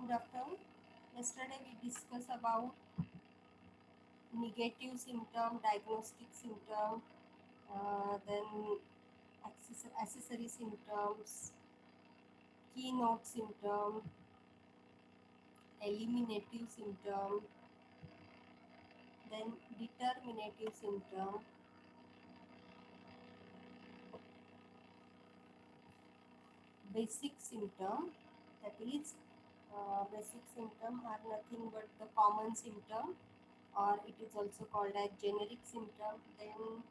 Good afternoon. Yesterday we discussed about negative symptom, diagnostic symptom, then accessory symptoms, keynote symptom, eliminative symptom, then determinative symptom, basic symptom. That is, basic symptom are nothing but the common symptom, or it is also called as generic symptom. Then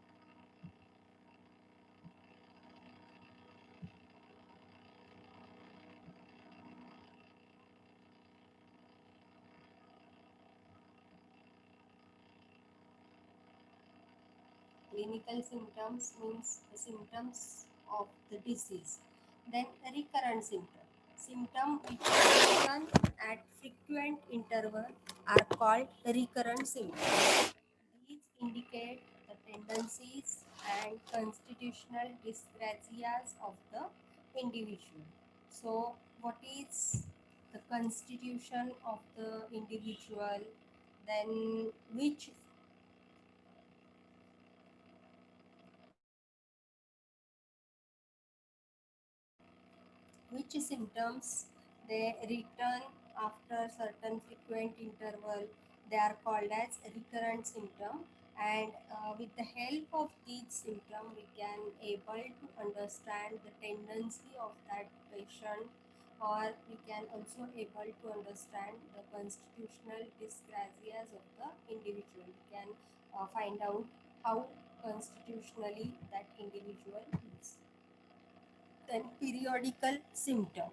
clinical symptoms means the symptoms of the disease. Then recurrent symptom. Symptom which return at frequent interval are called recurrent symptoms. These indicate the tendencies and constitutional dyscrasias of the individual. So, what is the constitution of the individual? Then, which symptoms they return after certain frequent interval, they are called as recurrent symptom. And with the help of these symptoms we can able to understand the tendency of that patient, or we can also able to understand the constitutional dyscrasias of the individual. We can find out how constitutionally that individual is. Then periodical symptom,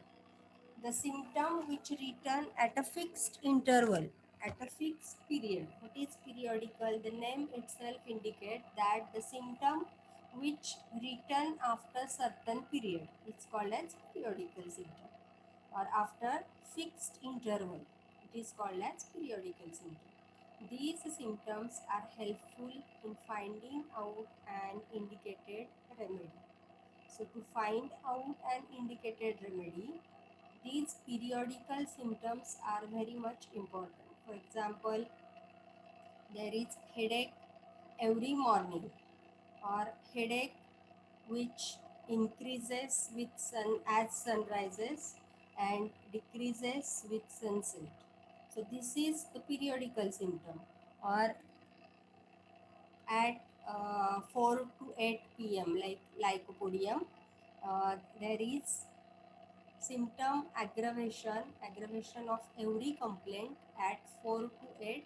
the symptom which return at a fixed interval, at a fixed period. What is periodical? The name itself indicates that the symptom which return after certain period, it's called as periodical symptom, or after fixed interval, it is called as periodical symptom. These symptoms are helpful in finding out an indicated remedy. So to find out an indicated remedy, these periodical symptoms are very much important. For example, there is headache every morning, or headache which increases with sun as sun rises and decreases with sunset. So this is the periodical symptom. Or at 4 to 8 p.m. like lycopodium, there is symptom aggravation of every complaint at 4 to 8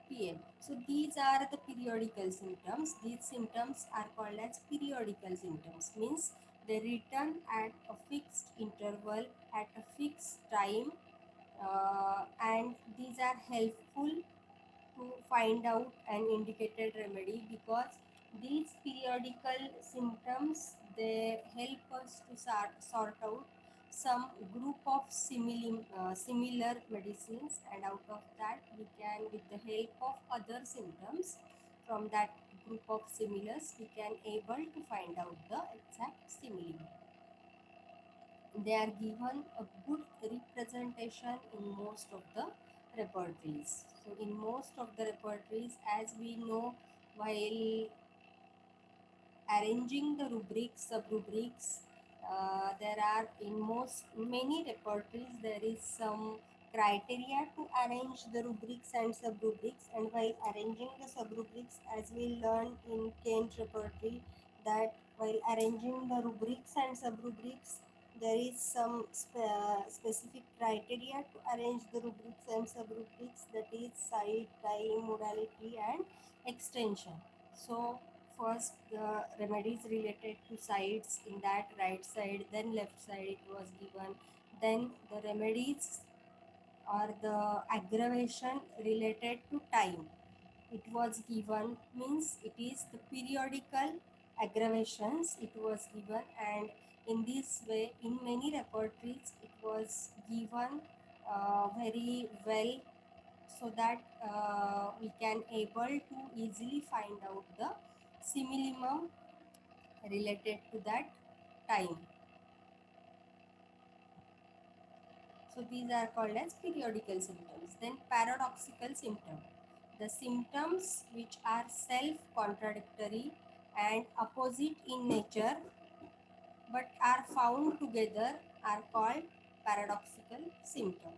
p.m. So these are the periodical symptoms. These symptoms are called as periodical symptoms, means they return at a fixed interval at a fixed time, and these are helpful to find out an indicated remedy, because these periodical symptoms they help us to sort out some group of similar medicines, and out of that we can, with the help of other symptoms from that group of similars, we can able to find out the exact simile. They are given a good representation in most of the repertories. So in most of the repertories, as we know, while arranging the rubrics, sub-rubrics, there are in most many repertories there is some criteria to arrange the rubrics and sub-rubrics, and while arranging the sub-rubrics, as we learn in Kent repertory, that while arranging the rubrics and sub-rubrics, there is some specific criteria to arrange the rubrics and sub-rubrics, that is site, time, modality and extension. So first the remedies related to sides, in that right side, then left side it was given. Then the remedies or the aggravation related to time, it was given, means it is the periodical aggravations it was given. And in this way in many repertories it was given very well, so that we can able to easily find out the simillimum related to that time. So these are called as periodical symptoms. Then paradoxical symptom. The symptoms which are self-contradictory and opposite in nature but are found together are called paradoxical symptom.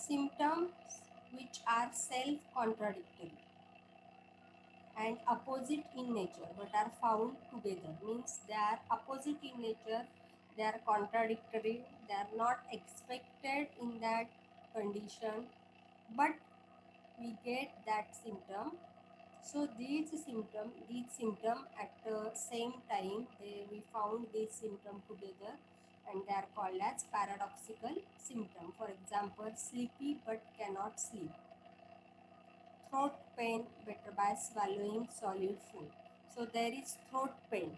Symptoms which are self-contradictory and opposite in nature but are found together means they are opposite in nature, they are contradictory, they are not expected in that condition, but we get that symptom. So these symptom at the same time we found these symptom together and they are called as paradoxical symptom. For example, sleepy but cannot sleep, throat pain better by swallowing solid food. So there is throat pain,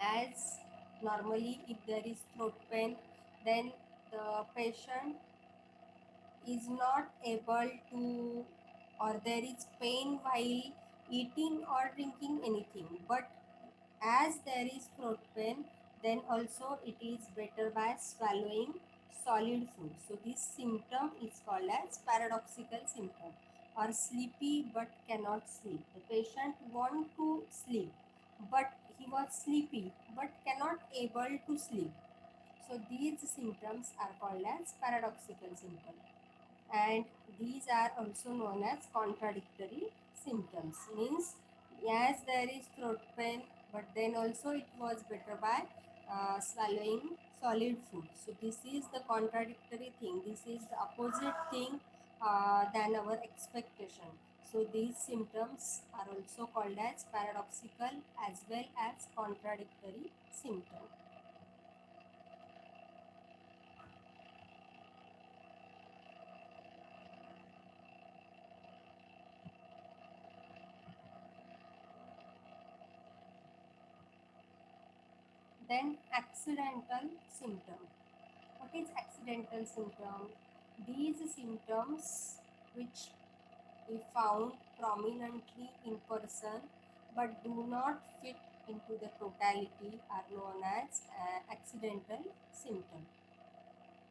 as normally if there is throat pain, then the patient is not able to, or there is pain while eating or drinking anything, but as there is throat pain, then also it is better by swallowing solid food. So this symptom is called as paradoxical symptom. Or sleepy but cannot sleep. The patient want to sleep, but he was sleepy but cannot able to sleep. So these symptoms are called as paradoxical symptom, and these are also known as contradictory symptoms. Means as there is throat pain, but then also it was better by swallowing solid food. So this is the contradictory thing, this is the opposite thing than our expectation. So these symptoms are also called as paradoxical as well as contradictory symptom. Then accidental symptom. What is accidental symptom? These symptoms which we found prominently in person but do not fit into the totality are known as accidental symptom.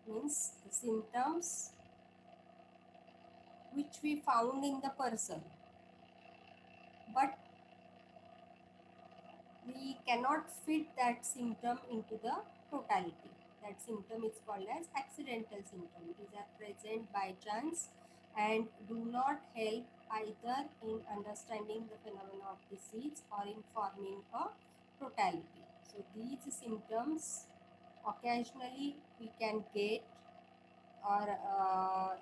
Means the symptoms which we found in the person but we cannot fit that symptom into the totality. That symptom is called as accidental symptom. These are present by chance and do not help either in understanding the phenomena of disease or in forming a totality. So these symptoms occasionally we can get, or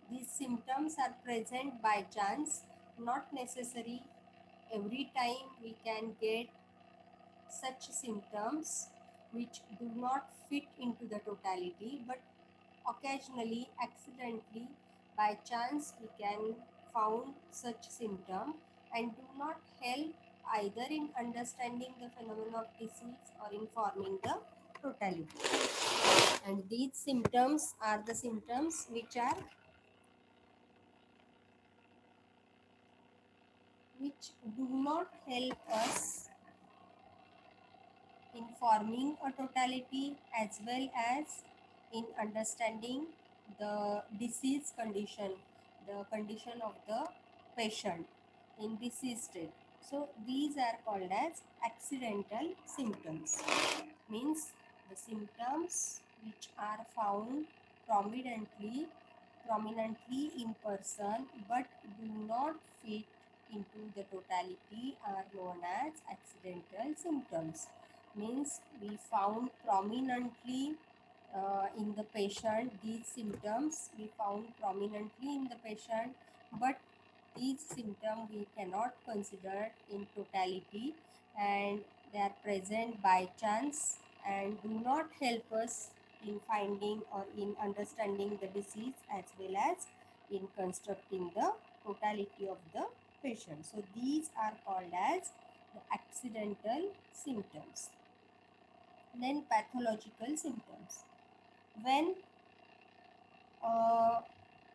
these symptoms are present by chance, not necessary every time we can get such symptoms which do not fit into the totality, but occasionally, accidentally, by chance, we can found such symptom and do not help either in understanding the phenomena of disease or in forming the totality. And these symptoms are the symptoms which do not help us in forming a totality as well as in understanding the disease condition, the condition of the patient in disease state. So these are called as accidental symptoms. Means the symptoms which are found prominently prominently in person but do not fit into the totality are known as accidental symptoms. Means we found prominently in the patient, these symptoms we found prominently in the patient, but these symptoms we cannot consider in totality and they are present by chance and do not help us in finding or in understanding the disease as well as in constructing the totality of the patient. So these are called as the accidental symptoms. Then pathological symptoms. When a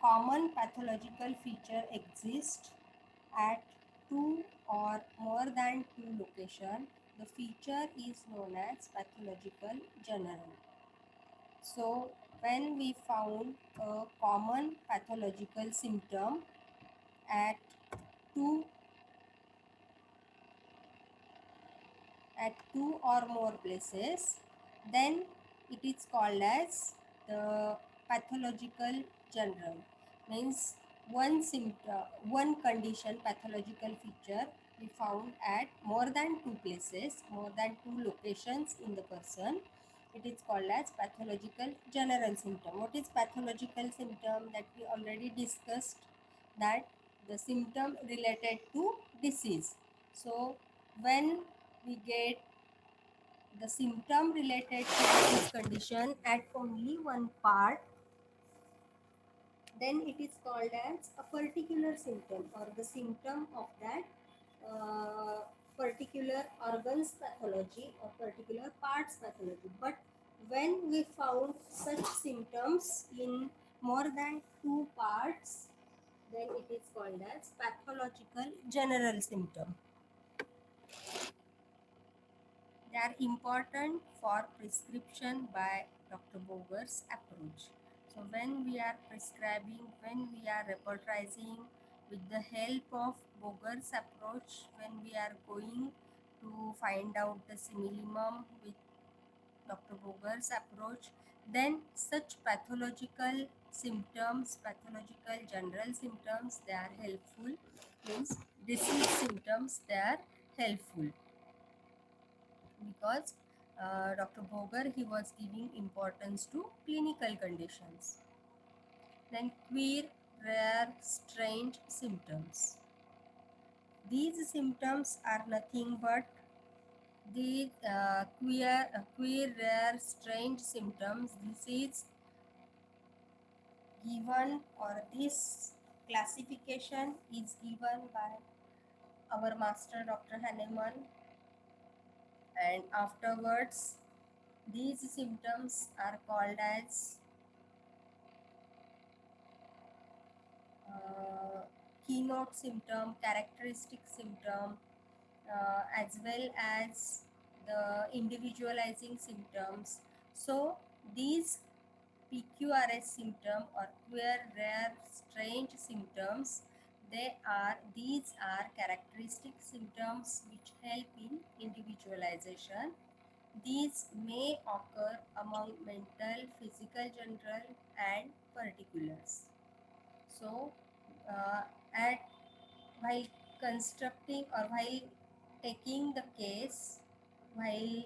common pathological feature exists at two or more than two locations, the feature is known as pathological general. So, when we found a common pathological symptom at two two or more places, then it is called as the pathological general. Means one condition, pathological feature we found at more than two places, more than two locations in the person. It is called as pathological general symptom. What is pathological symptom? That we already discussed, that the symptom related to disease. So when we get the symptom related to disease condition at only one part, then it is called as a particular symptom or the symptom of that particular organs pathology or particular parts pathology. But when we found such symptoms in more than two parts, then it is called as pathological general symptom. They are important for prescription by Dr. Boger's approach. So when we are prescribing, when we are repertorizing with the help of Boger's approach, when we are going to find out the simillimum with Dr. Boger's approach, then such pathological symptoms, pathological general symptoms, they are helpful. Means disease symptoms, they are helpful, because Dr. Boger, he was giving importance to clinical conditions. Then queer, rare, strange symptoms. These symptoms are nothing but the queer, rare, strange symptoms. This is given, or this classification is given by our master Dr. Hahnemann, and afterwards these symptoms are called as keynote symptom, characteristic symptom, as well as the individualizing symptoms. So these PQRS symptom or queer, rare, strange symptoms, these are characteristic symptoms which help in individualization. These may occur among mental, physical general and particulars. So, uh, at while constructing or while taking the case, while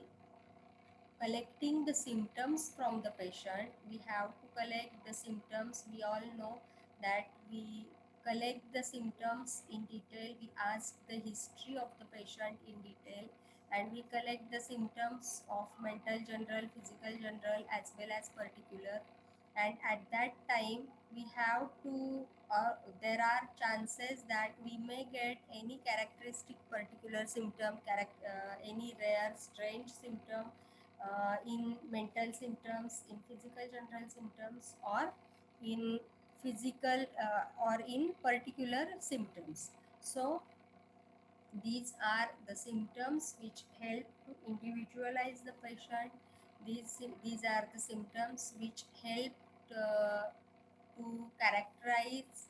collecting the symptoms from the patient, we have to collect the symptoms. We all know that we collect the symptoms in detail. We ask the history of the patient in detail, and we collect the symptoms of mental general, physical general as well as particular. And at that time we have to there are chances that we may get any characteristic particular symptom, any rare strange symptom in mental symptoms, in physical general symptoms, or in physical or in particular symptoms. So these are the symptoms which help to individualize the patient. These are the symptoms which help uh, to characterize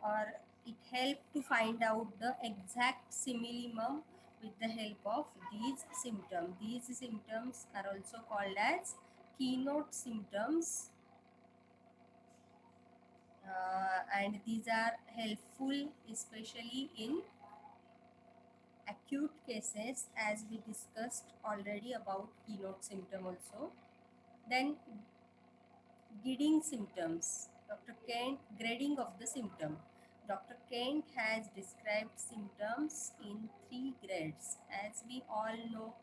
or it help to find out the exact simillimum with the help of these symptoms. These symptoms are also called as keynote symptoms, and these are helpful especially in acute cases, as we discussed already about keynote symptom also. Then grading symptoms. Dr. Kent, grading of the symptom. Dr. Kent has described symptoms in three grades. As we all know,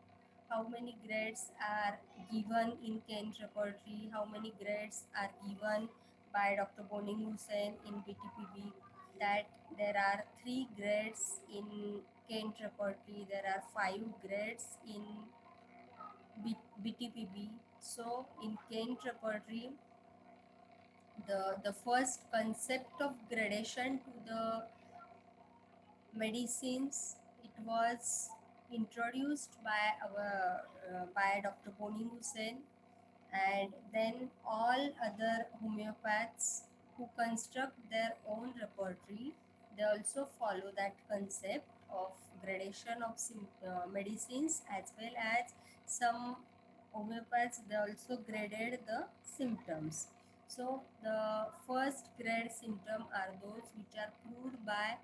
how many grades are given in Kent repertory, how many grades are given by Dr. Boning Hussain in BTPB, that there are three grades in Kent repertory, there are five grades in BTPB. So in Kent repertory, the first concept of gradation to the medicines, it was introduced by our by Dr. Boni Hussain, and then all other homeopaths who construct their own repertory, they also follow that concept of gradation of medicines, as well as some homeopaths they also graded the symptoms. So the first grade symptom are those which are proved by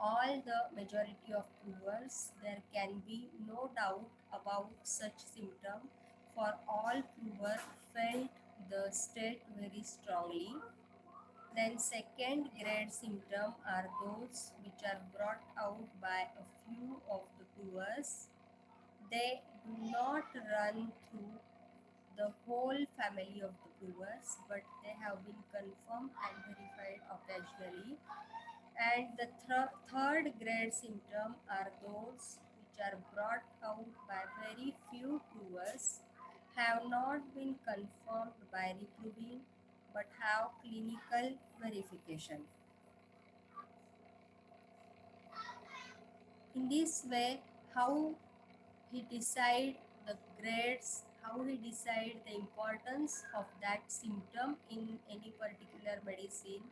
all the majority of provers. There can be no doubt about such symptom, for all prover felt the state very strongly. Then second grade symptom are those which are brought out by a few of the provers. They do not run through the whole family of the provers, but they have been confirmed and verified occasionally. And the third grade symptom are those which are brought out by very few provers, have not been confirmed by reproving, but have clinical verification. In this way, how he decide the grades, how he decide the importance of that symptom in any particular medicine.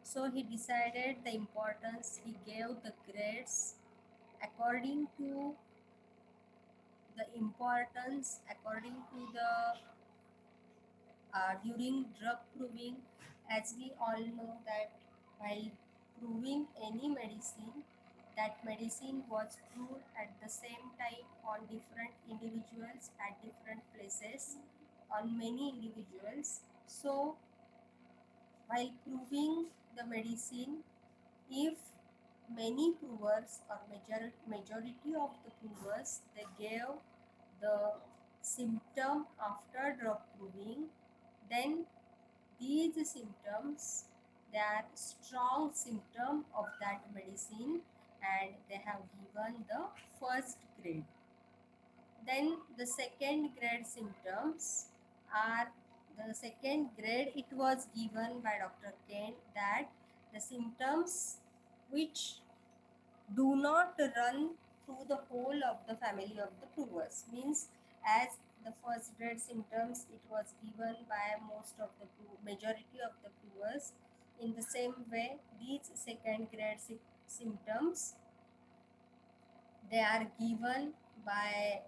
So he decided the importance, he gave the grades according to the importance, according to the during drug proving. As we all know that while proving any medicine, that medicine was proved at the same time on different individuals at different places, on many individuals. So while proving the medicine, if many provers or majority of the provers they gave the symptom after drug proving, then these symptoms, they are strong symptom of that medicine, and they have given the first grade. Then the second grade symptoms are, the second grade it was given by Dr. Kent, that the symptoms which do not run through the whole of the family of the provers, means as the first grade symptoms it was given by most of the majority of the provers, in the same way these second grade symptoms they are given by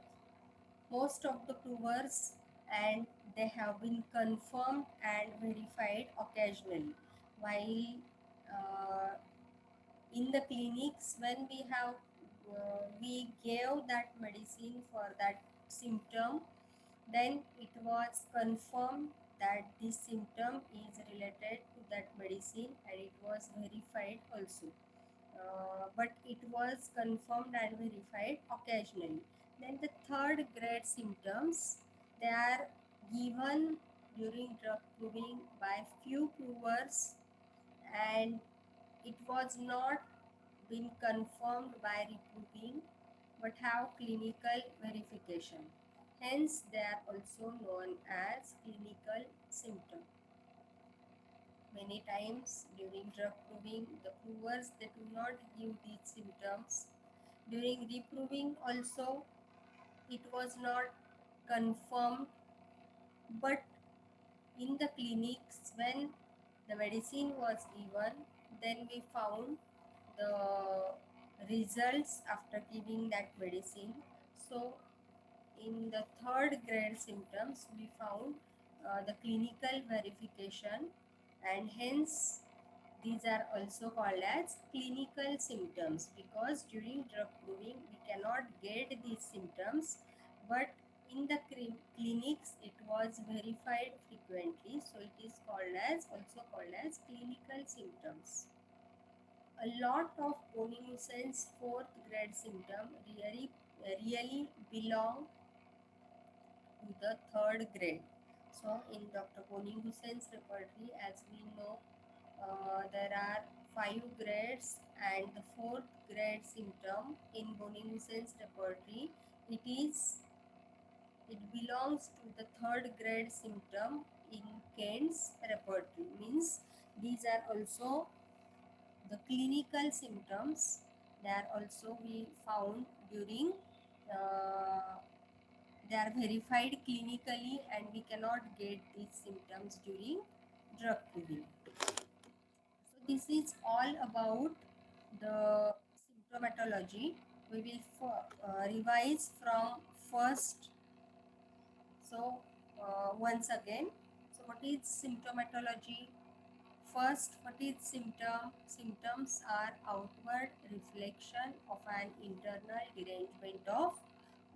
most of the provers, and they have been confirmed and verified occasionally. While uh, in the clinics, when we gave that medicine for that symptom, then it was confirmed that this symptom is related to that medicine, and it was verified also. But it was confirmed and verified occasionally. Then the third grade symptoms, they are given during drug proving by few provers, and it was not been confirmed by reproving, but have clinical verification. Hence, they are also known as clinical symptom. Many times during drug proving, the provers they do not give these symptoms. During reproving also, it was not confirmed, but in the clinics when the medicine was given, then we found the results after giving that medicine. So in the third grade symptoms we found the clinical verification, and hence these are also called as clinical symptoms, because during drug proving we cannot get these symptoms, but in the clinics it was verified frequently, so it is called as, also called as clinical symptoms. A lot of Boni-Hussein's fourth grade symptom really belong to the third grade. So in Dr. Boni-Hussein's repertory, as we know, there are 5 grades, and the fourth grade symptom in Boni-Hussein's repertory, it is It belongs to the third grade symptom in Kent's repertory. Means these are also the clinical symptoms. They are also we found during they are verified clinically, and we cannot get these symptoms during drug review. So this is all about the symptomatology. We will revise from first. So once again, so what is symptomatology? First, what is symptom? Symptoms are outward reflection of an internal derangement of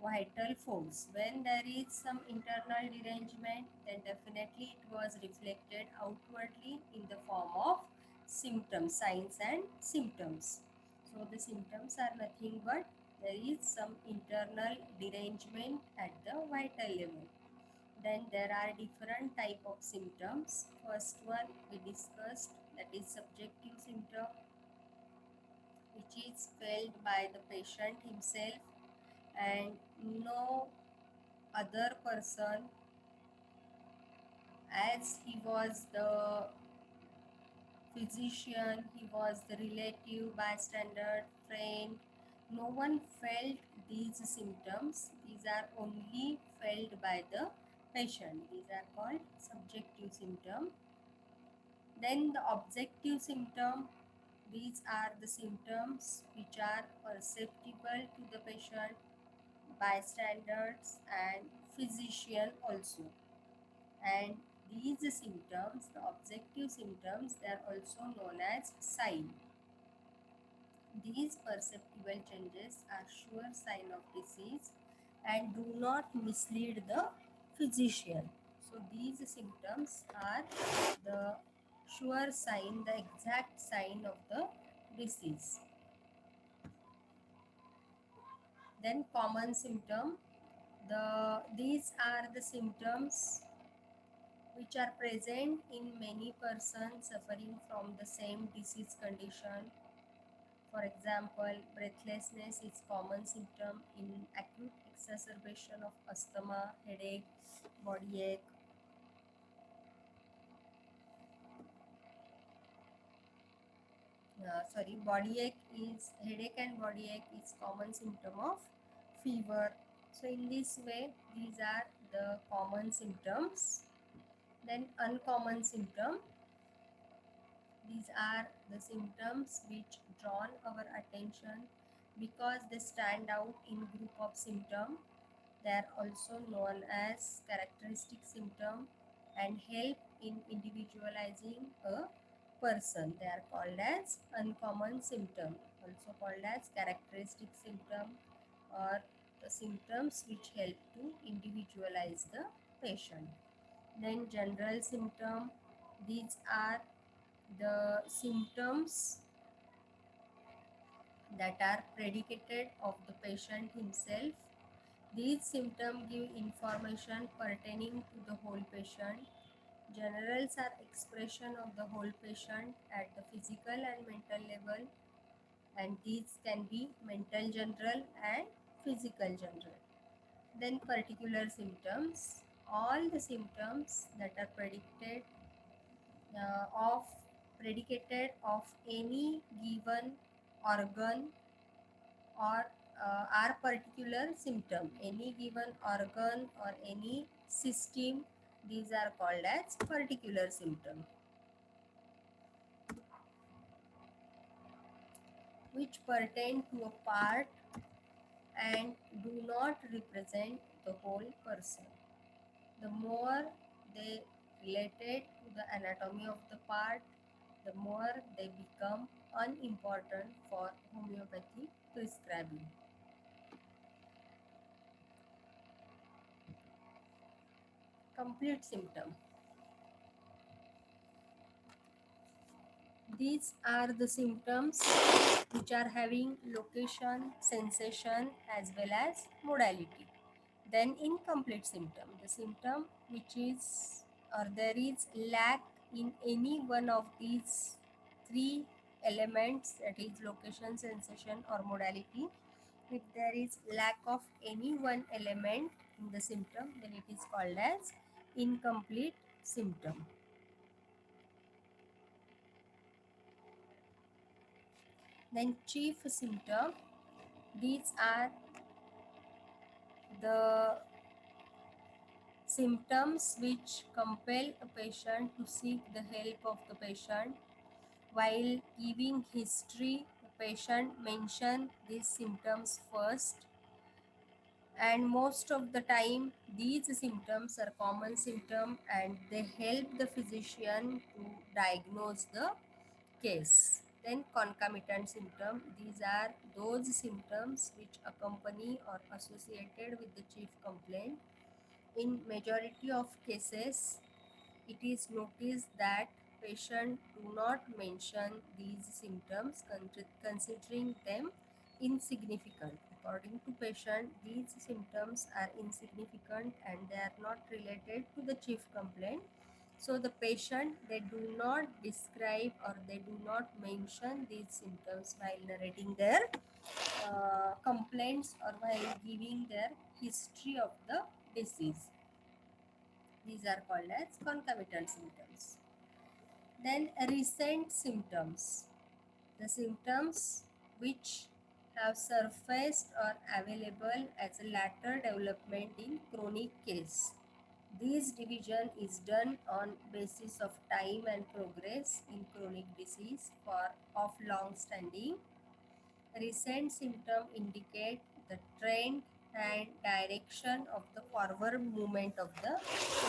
vital force. When there is some internal derangement, then definitely it was reflected outwardly in the form of symptoms, signs and symptoms. So the symptoms are nothing but there is some internal derangement at the vital level. Then there are different type of symptoms. First one we discussed, that is subjective symptom, which is felt by the patient himself and no other person, as he was the physician, he was the relative, bystander, friend. No one felt these symptoms. These are only felt by the patient. These are called subjective symptom. Then the objective symptom, these are the symptoms which are perceptible to the patient, bystanders and physician also. And these symptoms, the objective symptoms, they are also known as sign. These perceptible changes are sure sign of disease and do not mislead the physician. So these symptoms are the sure sign, the exact sign of the disease. Then common symptom. These are the symptoms which are present in many persons suffering from the same disease condition. For example, breathlessness is common symptom in acute exacerbation of asthma, headache, body ache. Body ache is headache and body ache is common symptom of fever. So in this way, these are the common symptoms. Then uncommon symptom. These are the symptoms which drawn our attention because they stand out in group of symptom. They are also known as characteristic symptom and help in individualizing a person. They are called as uncommon symptom, also called as characteristic symptom, or the symptoms which help to individualize the patient. Then general symptom. These are the symptoms that are predicated of the patient himself. These symptoms give information pertaining to the whole patient. Generals are expression of the whole patient at the physical and mental level, and these can be mental general and physical general. Then particular symptoms. All the symptoms that are of predicated of any given organ or are particular symptom, any given organ or any system, these are called as particular symptom, which pertain to a part and do not represent the whole person. The more they related to the anatomy of the part, the more they become unimportant for homeopathy prescribing. Complete symptom. These are the symptoms which are having location, sensation as well as modality. Then incomplete symptom, the symptom which is or there is lack in any one of these three elements, that is location, sensation or modality. If there is lack of any one element, in the symptom, then it is called as incomplete symptom. Then chief symptom, these are the symptoms which compel a patient to seek the help of the patient. While giving history, the patient mention these symptoms first, and most of the time these symptoms are common symptom and they help the physician to diagnose the case. Then concomitant symptom, these are those symptoms which accompany or associated with the chief complaint. In majority of cases, it is noticed that patients do not mention these symptoms, considering them insignificant. According to patient, these symptoms are insignificant and they are not related to the chief complaint. So the patient, they do not describe or they do not mention these symptoms while narrating their complaints or while giving their history of the disease. These are called as concomitant symptoms. Then recent symptoms. The symptoms which have surfaced or available as a later development in chronic case. This division is done on basis of time and progress in chronic disease for of long standing. Recent symptoms indicate the trend and direction of the forward movement of the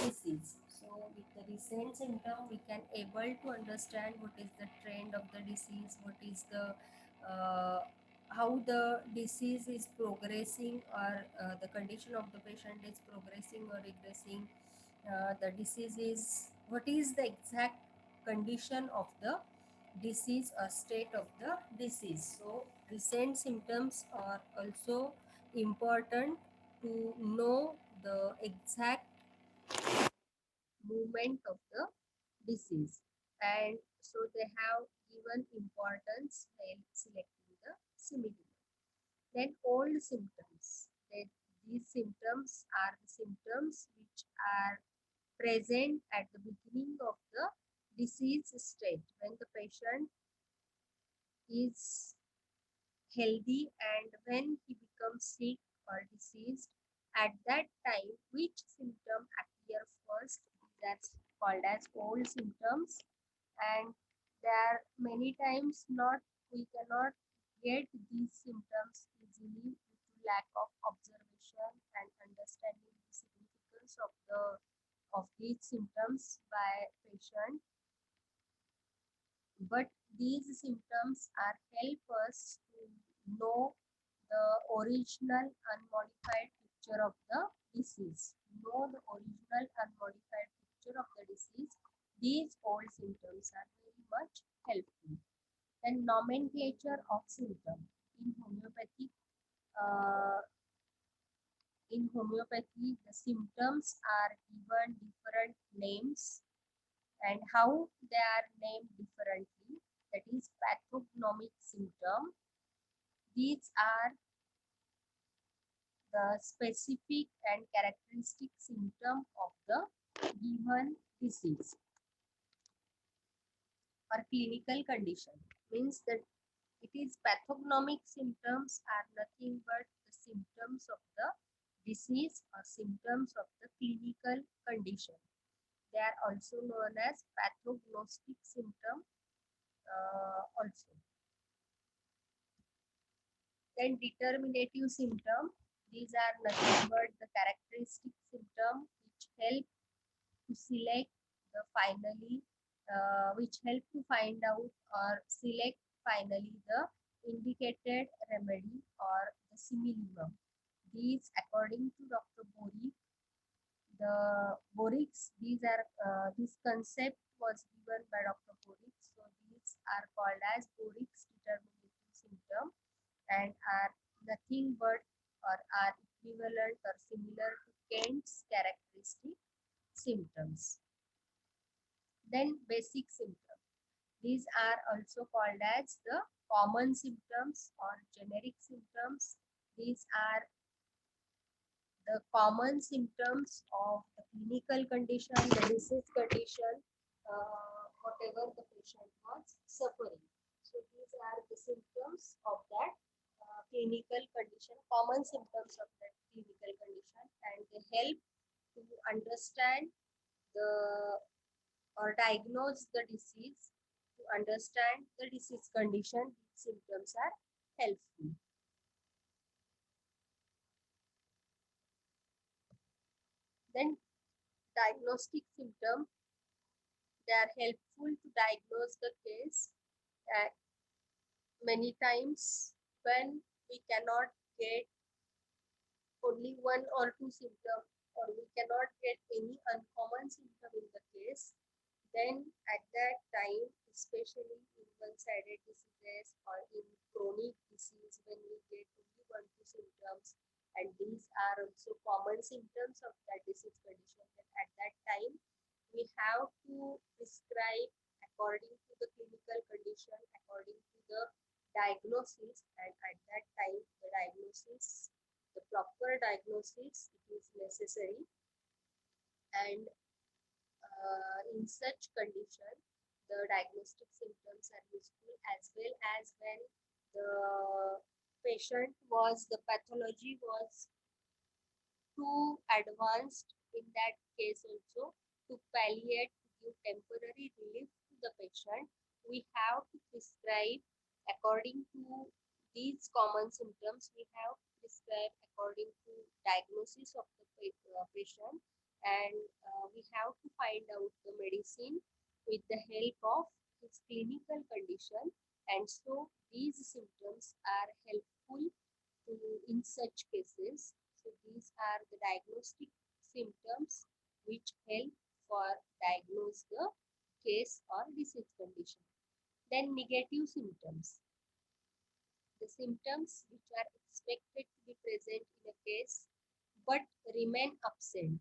disease. So with the recent symptom, we can able to understand what is the trend of the disease, what is the how the disease is progressing, or the condition of the patient is progressing or regressing. The disease is, what is the exact condition of the disease or state of the disease. So recent symptoms are also important to know the exact movement of the disease, and so they have given importance when selecting the symptom. Then old symptoms, that these symptoms are the symptoms which are present at the beginning of the disease stage when the patient is healthy, and when he becomes sick or diseased, at that time which symptom appear first, that's called as old symptoms. And there are many times not, we cannot get these symptoms easily due to lack of observation and understanding the significance of these symptoms by patient. But these symptoms are help us to know the original unmodified picture of the disease. Know the original unmodified picture of the disease. These old symptoms are very much helpful. And nomenclature of symptom in homeopathic. Uh, in homeopathy, the symptoms are given different names, and how they are named differently. That is pathognomic symptom. These are the specific and characteristic symptom of the given disease or clinical condition. Means that it is pathognomic symptoms are nothing but the symptoms of the disease or symptoms of the clinical condition. They are also known as pathognostic symptom also. Then determinative symptom. These are nothing but the characteristic symptom which help to select the finally, which help to find out or select finally the indicated remedy or the simillimum. These, according to Dr. Bori, the Borix, these are this concept was given by Dr. Borix. So these are called as Borix determinative symptom and are nothing but or are equivalent or similar to Kent's characteristic symptoms. Then basic symptoms. These are also called as the common symptoms or generic symptoms. These are the common symptoms of the clinical condition, the disease condition, whatever the patient was suffering. So these are the symptoms of that clinical condition, common symptoms of that clinical condition, and they help to understand the or diagnose the disease. To understand the disease condition, these symptoms are helpful. Then diagnostic symptom, they are helpful to diagnose the case. Many times when we cannot get only one or two symptoms, or we cannot get any uncommon symptom in the case, then at that time, especially in one-sided diseases or in chronic disease, when we get only one two symptoms, and these are also common symptoms of that disease condition, then at that time we have to prescribe according to the clinical condition, according to the diagnosis, and at that time the diagnosis, the proper diagnosis, it is necessary. And in such condition, the diagnostic symptoms are useful, as well as when the the pathology was too advanced. In that case also, to palliate, to give temporary relief to the patient, we have to prescribe according to these common symptoms. We have to prescribe according to diagnosis of the patient, and we have to find out the medicine with the help of his clinical condition. And so these symptoms are helpful to in such cases. So these are the diagnostic symptoms which help for diagnose the case or disease condition. Then negative symptoms. The symptoms which are expected to be present in a case but remain absent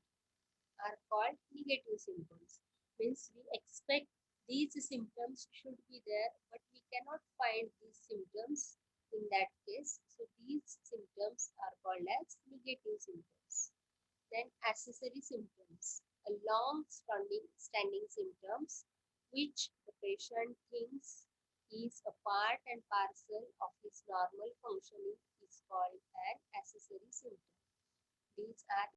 are called negative symptoms. Means we expect these symptoms should be there, but we cannot find these symptoms in that case. So these symptoms are called as negative symptoms. Then accessory symptoms, a long standing symptoms which the patient thinks is a part and parcel of his normal functioning is called an accessory symptom. These are